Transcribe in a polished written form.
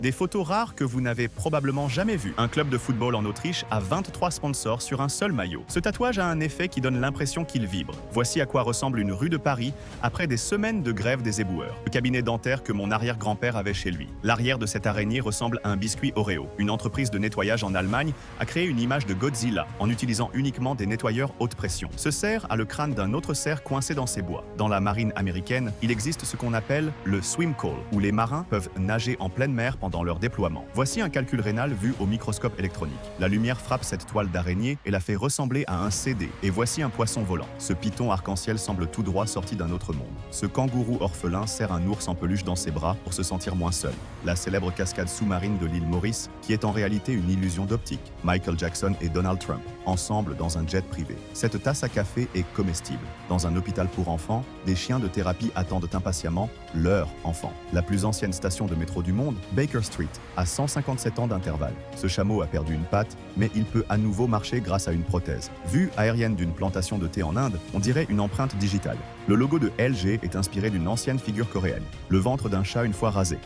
Des photos rares que vous n'avez probablement jamais vues. Un club de football en Autriche a 23 sponsors sur un seul maillot. Ce tatouage a un effet qui donne l'impression qu'il vibre. Voici à quoi ressemble une rue de Paris après des semaines de grève des éboueurs. Le cabinet dentaire que mon arrière-grand-père avait chez lui. L'arrière de cette araignée ressemble à un biscuit Oreo. Une entreprise de nettoyage en Allemagne a créé une image de Godzilla en utilisant uniquement des nettoyeurs haute pression. Ce cerf a le crâne d'un autre cerf coincé dans ses bois. Dans la marine américaine, il existe ce qu'on appelle le swim call, où les marins peuvent nager en pleine mer pendant leur déploiement. Voici un calcul rénal vu au microscope électronique. La lumière frappe cette toile d'araignée et la fait ressembler à un CD. Et voici un poisson volant. Ce python arc-en-ciel semble tout droit sorti d'un autre monde. Ce kangourou orphelin serre un ours en peluche dans ses bras pour se sentir moins seul. La célèbre cascade sous-marine de l'île Maurice, qui est en réalité une illusion d'optique. Michael Jackson et Donald Trump, ensemble dans un jet privé. Cette tasse à café est comestible. Dans un hôpital pour enfants, des chiens de thérapie attendent impatiemment leur enfant. La plus ancienne station de métro du monde, Baker Street, a 157 ans d'intervalle. Ce chameau a perdu une patte, mais il peut à nouveau marcher grâce à une prothèse. Vue aérienne d'une plantation de thé en Inde, on dirait une empreinte digitale. Le logo de LG est inspiré d'une ancienne figure coréenne, le ventre d'un chat une fois rasé.